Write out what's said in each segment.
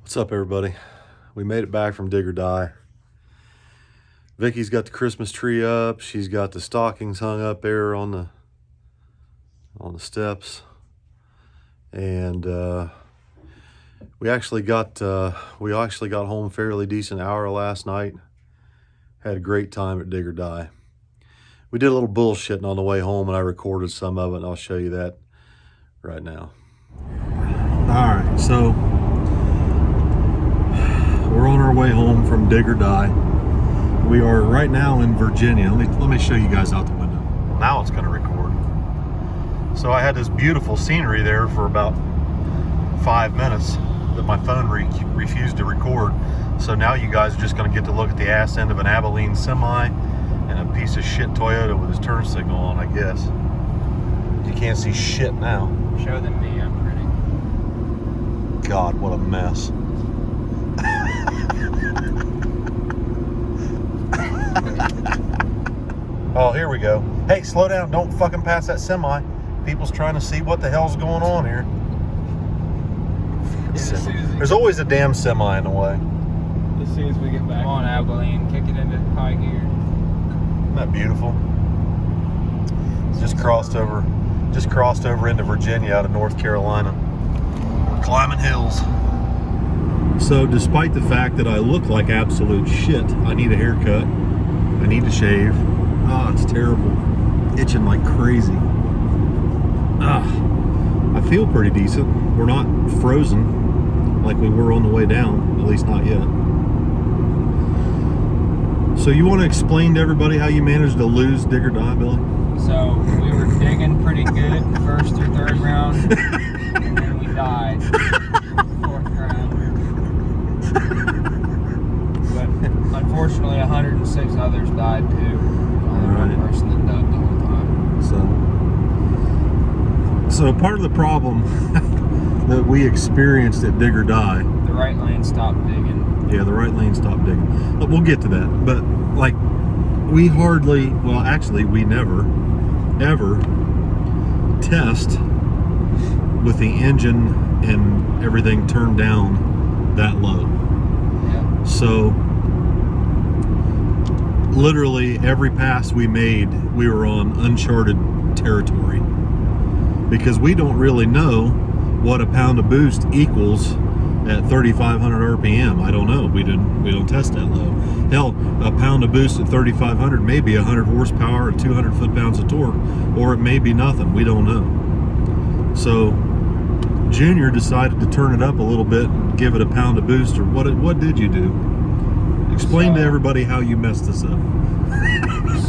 What's up, everybody? We made it back from Dig or Die. Vicky's got the Christmas tree up. She's got the stockings hung up there on the steps, and we actually got home fairly decent hour last night. Had a great time at Dig or Die. We did a little bullshitting on the way home, and I recorded some of it, and I'll show you that right now. All right, so we're on our way home from Dig or Die. We are right now in Virginia. Let me show you guys out the window. Now it's going to record. So I had this beautiful scenery there for about 5 minutes that my phone refused to record. So now you guys are just going to get to look at the ass end of an Abilene semi and a piece of shit Toyota with his turn signal on, I guess. You can't see shit now. Show them me, I'm pretty. God, what a mess. Oh, here we go. Hey, slow down. Don't fucking pass that semi. People's trying to see what the hell's going on here. There's always a damn semi in the way. As soon as we get back. Come on, Abilene. Kick it into high gear. Isn't that beautiful? Just crossed over into Virginia out of North Carolina. We're climbing hills. So despite the fact that I look like absolute shit, I need a haircut. I need to shave. Oh, it's terrible. Itching like crazy. I feel pretty decent. We're not frozen like we were on the way down, at least not yet. So you want to explain to everybody how you managed to lose Dig or Die, Billy? So we were digging pretty good the first through third round, and then we died fourth round. But unfortunately, 106 others died too. Only one person that died the whole time. So part of the problem that we experienced at Dig or Die, the right lane stopped digging. Yeah, the right lane stopped digging. But we'll get to that. But like, we never, ever test with the engine and everything turned down that low. Yeah. So literally every pass we made, we were on uncharted territory, because we don't really know what a pound of boost equals at 3,500 RPM. I don't know. We don't test that low. Hell, a pound of boost at 3,500 may be 100 horsepower or 200 foot-pounds of torque, or it may be nothing. We don't know. So Junior decided to turn it up a little bit and give it a pound of boost. Or what did you do? Explain to everybody how you messed this up.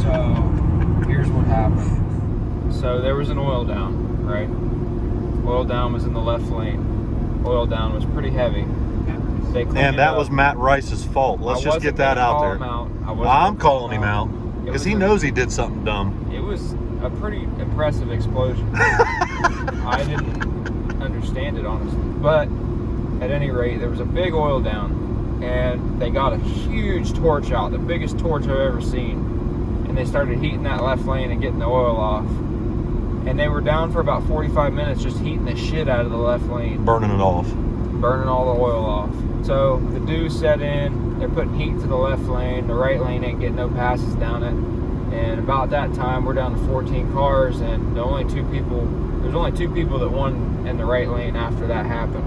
So here's what happened. So there was an oil down, right? Oil down was in the left lane. Oil down was pretty heavy. And that was Matt Ryce's fault. Let's just get that out there. I'm calling him out because he knows he did something dumb. It was a pretty impressive explosion. I didn't understand it, honestly. But at any rate, there was a big oil down, and they got a huge torch out, the biggest torch I've ever seen. And they started heating that left lane and getting the oil off. And they were down for about 45 minutes just heating the shit out of the left lane. Burning it off. Burning all the oil off. So the dew set in, they're putting heat to the left lane, the right lane ain't getting no passes down it. And about that time, we're down to 14 cars, and there's only two people that won in the right lane after that happened.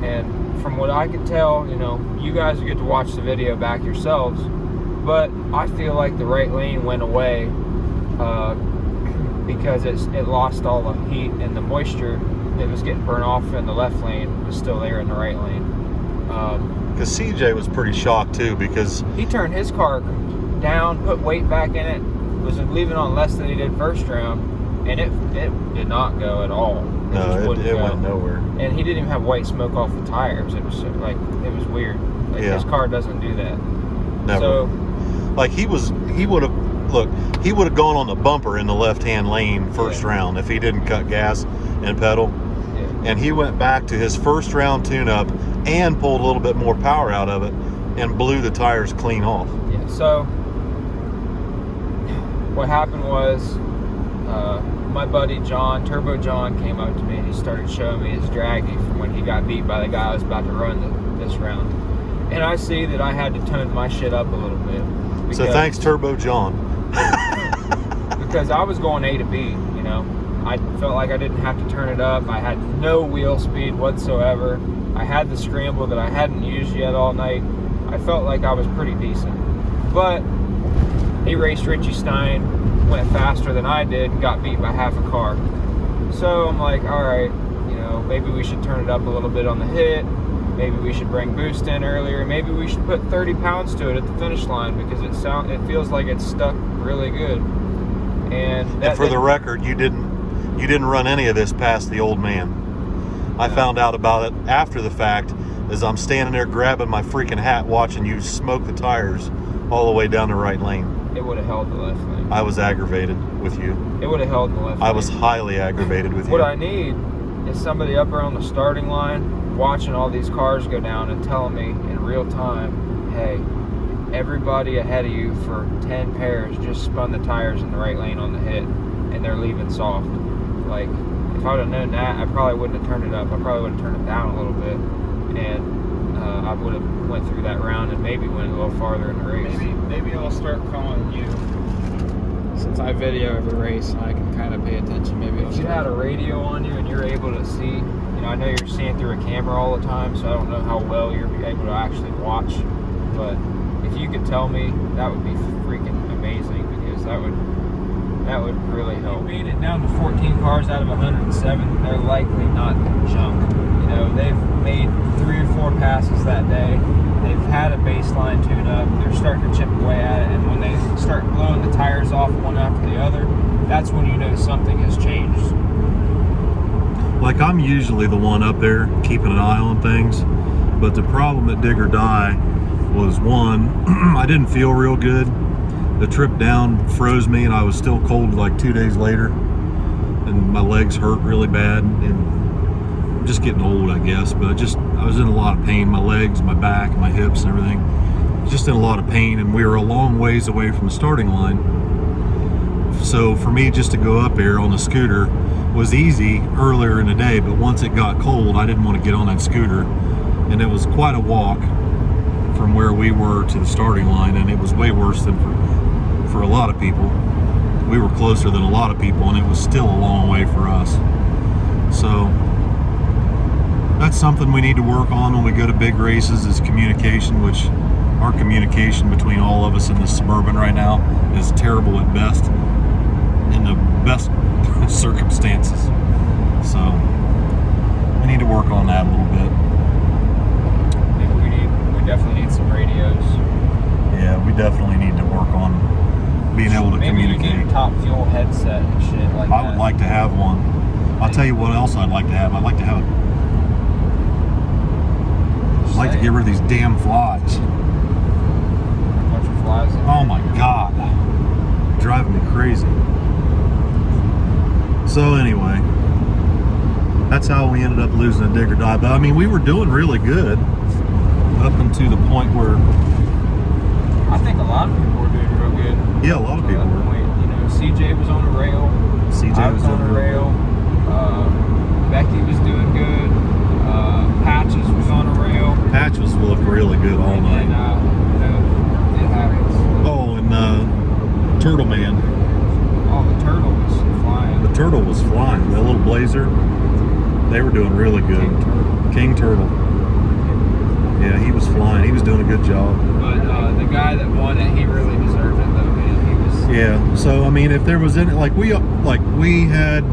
And from what I could tell, you guys will get to watch the video back yourselves, but I feel like the right lane went away because it lost all the heat, and the moisture that was getting burned off in the left lane was still there in the right lane. Because CJ was pretty shocked too, because he turned his car down, put weight back in it, was leaving on less than he did first round, and it did not go at all. It went nowhere. And he didn't even have white smoke off the tires. It was weird. His car doesn't do that. Never. So, like he would have gone on the bumper in the left-hand lane first round if he didn't cut gas and pedal. Yeah. And he went back to his first round tune-up and pulled a little bit more power out of it and blew the tires clean off. Yeah. So what happened was my buddy John, Turbo John, came up to me and he started showing me his draggy from when he got beat by the guy I was about to run this round. And I see that I had to tone my shit up a little bit. So thanks, Turbo John. Because I was going A to B, you know. I felt like I didn't have to turn it up. I had no wheel speed whatsoever. I had the scramble that I hadn't used yet all night. I felt like I was pretty decent. But he raced Richie Stein, went faster than I did, and got beat by half a car. So I'm like, all right, you know, maybe we should turn it up a little bit on the hit. Maybe we should bring boost in earlier. Maybe we should put 30 pounds to it at the finish line because it feels like it's stuck really good. And for the record, you didn't run any of this past the old man. I found out about it after the fact as I'm standing there grabbing my freaking hat watching you smoke the tires all the way down the right lane. It would have held the left lane. I was aggravated with you. It would have held the left lane. I was highly aggravated with you. What I need is somebody up around the starting line watching all these cars go down and telling me in real time, hey, everybody ahead of you for 10 pairs just spun the tires in the right lane on the hit and they're leaving soft. Like, if I would have known that, I probably wouldn't have turned it up. I probably would have turned it down a little bit, and I would have went through that round and maybe went a little farther in the race. Maybe I'll start calling you. Since I video every race, I can kind of pay attention. Maybe if you had a radio on you and you're able to see, you know, I know you're seeing through a camera all the time, so I don't know how well you're able to actually watch, but if you could tell me, that would be freaking amazing because that would really help. We made it down to 14 cars out of 107. They're likely not junk. You know, they've made 3 or 4 passes that day. They've had a baseline tune-up. They're starting to chip away at it, and when they start blowing the tires off one after the other, that's when you know something has changed. Like, I'm usually the one up there keeping an eye on things, but the problem at Dig or Die was, one, I didn't feel real good. The trip down froze me and I was still cold like 2 days later, and my legs hurt really bad, and I'm just getting old, I guess, but I was in a lot of pain. My legs, my back, my hips and everything, just in a lot of pain, and we were a long ways away from the starting line. So for me just to go up there on the scooter was easy earlier in the day, but once it got cold, I didn't want to get on that scooter, and it was quite a walk from where we were to the starting line, and it was way worse than for a lot of people. We were closer than a lot of people, and it was still a long way for us. So that's something we need to work on when we go to big races, is communication, which our communication between all of us in the Suburban right now is terrible at best, in the best circumstances. So we need to work on that a little bit. Maybe we definitely need some radios. Yeah, we definitely need to work on being able to communicate. Maybe you need a top fuel headset and shit like that. I would like to have one. I'll tell you what else I'd like to have. I'd like to have to get rid of these damn flies. Bunch of flies in Oh my God. Driving me crazy. So anyway, that's how we ended up losing a Dig or Die. But I mean, we were doing really good up until the point where I think a lot of people were doing real good. Yeah, a lot of people were. You know, CJ was on a rail. CJ was on a rail. Becky was doing good. Patches was on a rail. Patches looked really good all night. And, you know, it happens. Oh, and Turtle Man. Oh, the turtle was flying. The turtle was flying. That little blazer. They were doing really good. King Turtle. Yeah, he was flying. He was doing a good job. But the guy that won it, he really deserved it, though, man. He was. Yeah. So I mean, if there was any, we had,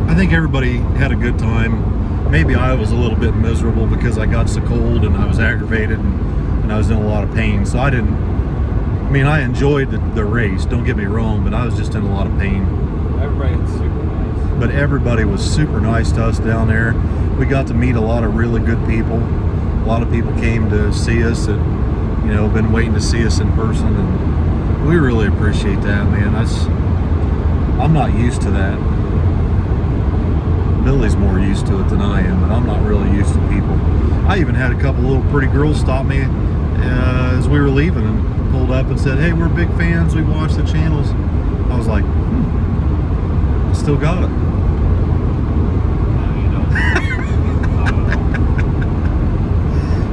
I think everybody had a good time. Maybe I was a little bit miserable because I got so cold and I was aggravated and I was in a lot of pain. So I enjoyed the race. Don't get me wrong, but I was just in a lot of pain. Everybody was super nice. But everybody was super nice to us down there. We got to meet a lot of really good people. A lot of people came to see us and, you know, been waiting to see us in person, and we really appreciate that, man. I'm not used to that. Billy's more used to it than I am, but I'm not really used to people. I even had a couple little pretty girls stop me as we were leaving and pulled up and said, "Hey, we're big fans. We watch the channels." I was like, Still got it. No, you don't. Not at all.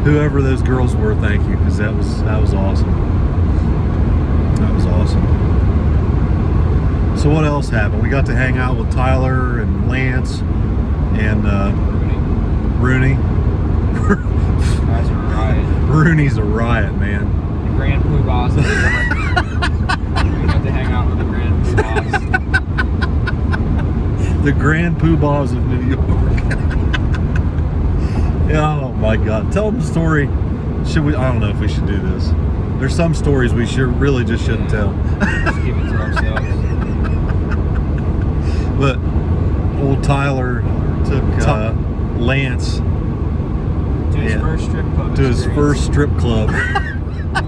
Whoever those girls were, thank you, because that was awesome. That was awesome. So what else happened? We got to hang out with Tyler and Lance and Rooney. Guys are riot. Rooney's a riot, man. The Grand Poobahs of New York. We got to hang out with the Grand Poobahs. The Grand Poobahs of New York. Oh my God! Tell them the story. Should we? I don't know if we should do this. There's some stories we really just shouldn't tell. Just keep it to ourselves. But old Tyler took Lance To his first strip club. to his first strip club. He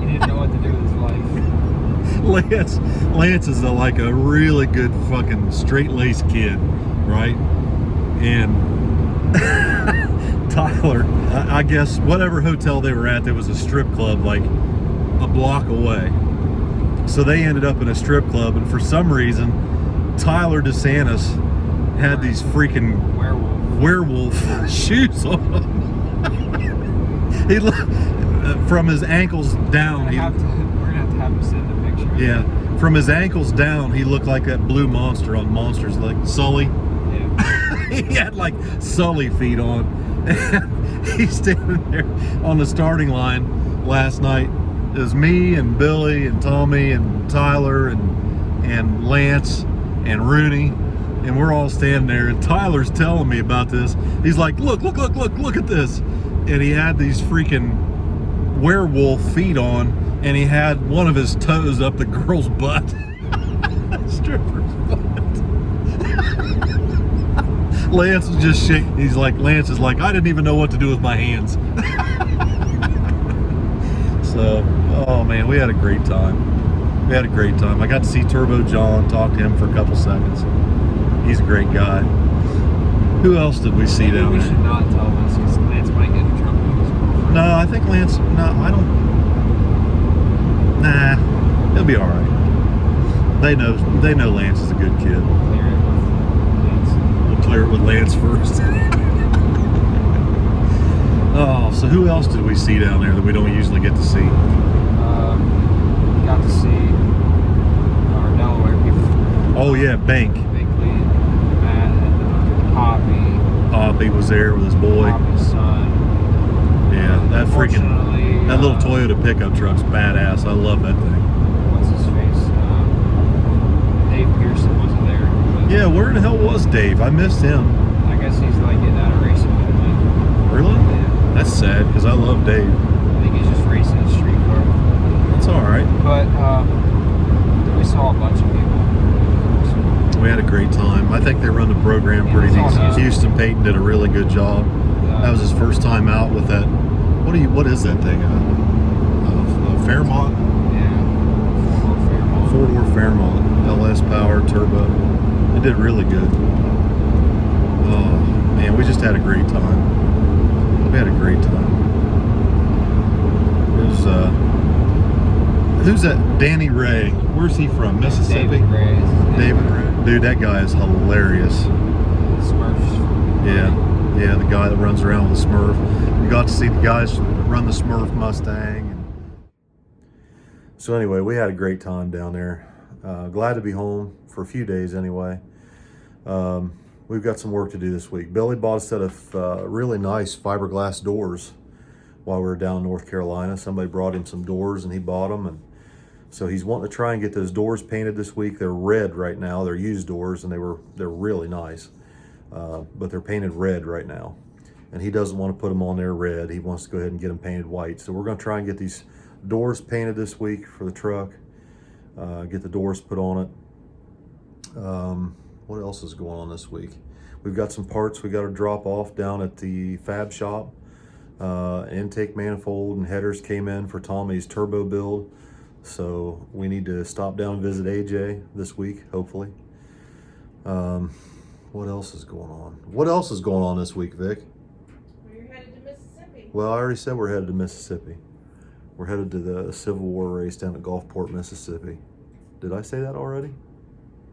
didn't know what to do with his life. Lance is like a really good fucking straight-laced kid, right? And Tyler, I guess whatever hotel they were at, there was a strip club like a block away. So they ended up in a strip club, and for some reason, Tyler Desantis had these freaking werewolf Werewolf. shoes on. He from his ankles down. We're gonna have to have him send a picture. Yeah, from his ankles down, he looked like that blue monster on Monsters, like Sully. Yeah. He had like Sully feet on. And he's standing there on the starting line last night. It was me and Billy and Tommy and Tyler and Lance and Rooney, and we're all standing there. And Tyler's telling me about this. He's like, look at this. And he had these freaking werewolf feet on, and he had one of his toes up the girl's butt. Stripper's butt. Lance was just shaking. Lance is like, I didn't even know what to do with my hands. So, oh man, we had a great time. I got to see Turbo John, talk to him for a couple seconds. He's a great guy. Who else did we see Maybe down we there? should not tell this because Lance might get in trouble with his girlfriend. No, I think Lance. No, I don't. Nah, he'll be all right. They know Lance is a good kid. We'll clear it with Lance first. Oh, so who else did we see down there that we don't usually get to see? Got to see our Delaware people. Oh yeah, Binkley and Matt and Poppy. Poppy was there with his boy. Poppy's son. Yeah, that Unfortunately, little Toyota pickup truck's badass. I love that thing. What's his face? Dave Pearson wasn't there. But Yeah, where the hell was Dave? I missed him. I guess he's like getting out of racing a little bit. Really? Yeah. That's sad because I love Dave. I think he's just racing a street car. That's all right. But we saw a bunch of people. We had a great time. I think they run the program pretty Yeah, it's decent. awesome. Houston Payton did a really good job. That was his first time out with that. What is that thing? A Fairmont? Yeah. Fairmont. Four-door Fairmont. LS power, turbo. It did really good. Oh, man, we just had a great time. We had a great time. Who's that? Danny Ray. Where's he from? Mississippi? David Ray. David Ray. Dude, that guy is hilarious. Smurfs. Yeah, the guy that runs around with the Smurf. We got to see the guys run the Smurf Mustang. So anyway, we had a great time down there. Glad to be home for a few days anyway. We've got some work to do this week. Billy bought a set of really nice fiberglass doors while we were down in North Carolina. Somebody brought him some doors and he bought them. And so he's wanting to try and get those doors painted this week. They're red right now. They're used doors and they're really nice. But they're painted red right now. And he doesn't want to put them on there red. He wants to go ahead and get them painted white. So we're going to try and get these doors painted this week for the truck. Get the doors put on it. What else is going on this week? We've got some parts we got to drop off down at the fab shop. Intake manifold and headers came in for Tommy's turbo build. So we need to stop down and visit AJ this week, hopefully. What else is going on? What else is going on this week, Vic? You're headed to Mississippi. Well, I already said we're headed to Mississippi. We're headed to the Civil War race down at Gulfport, Mississippi. Did I say that already?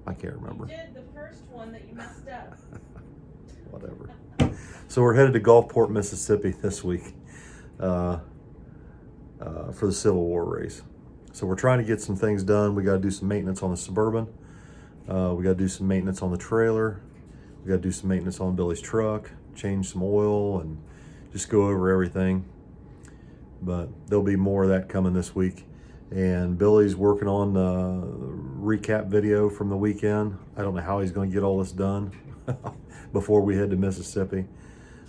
I can't remember. You did the first one that you messed up. Whatever. So we're headed to Gulfport, Mississippi this week for the Civil War race. So we're trying to get some things done. We got to do some maintenance on the Suburban. We got to do some maintenance on the trailer. We got to do some maintenance on Billy's truck, change some oil, and just go over everything. But there'll be more of that coming this week. And Billy's working on the recap video from the weekend. I don't know how he's going to get all this done before we head to Mississippi.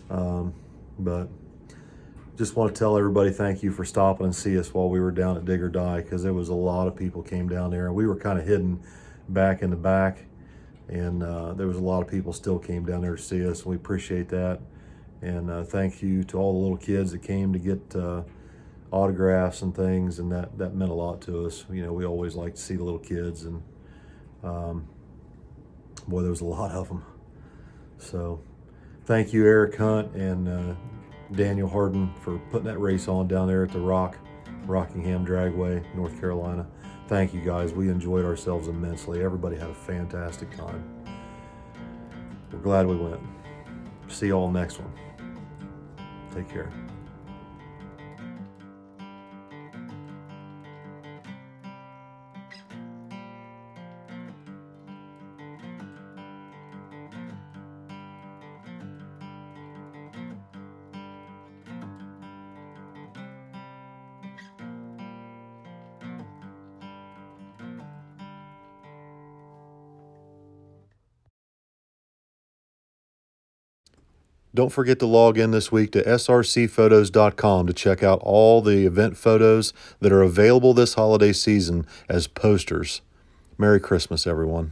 But just want to tell everybody thank you for stopping and see us while we were down at Dig or Die, because there was a lot of people came down there, and we were kind of hidden back in the back, and there was a lot of people still came down there to see us. We appreciate that, and thank you to all the little kids that came to get autographs and things, and that meant a lot to us. You know, we always like to see the little kids, and boy, there was a lot of them. So thank you, Eric Hunt and Daniel Harden, for putting that race on down there at the Rockingham Dragway, North Carolina. Thank you guys. We enjoyed ourselves immensely. Everybody had a fantastic time. We're glad we went. See y'all next one. Take care. Don't forget to log in this week to srcphotos.com to check out all the event photos that are available this holiday season as posters. Merry Christmas, everyone.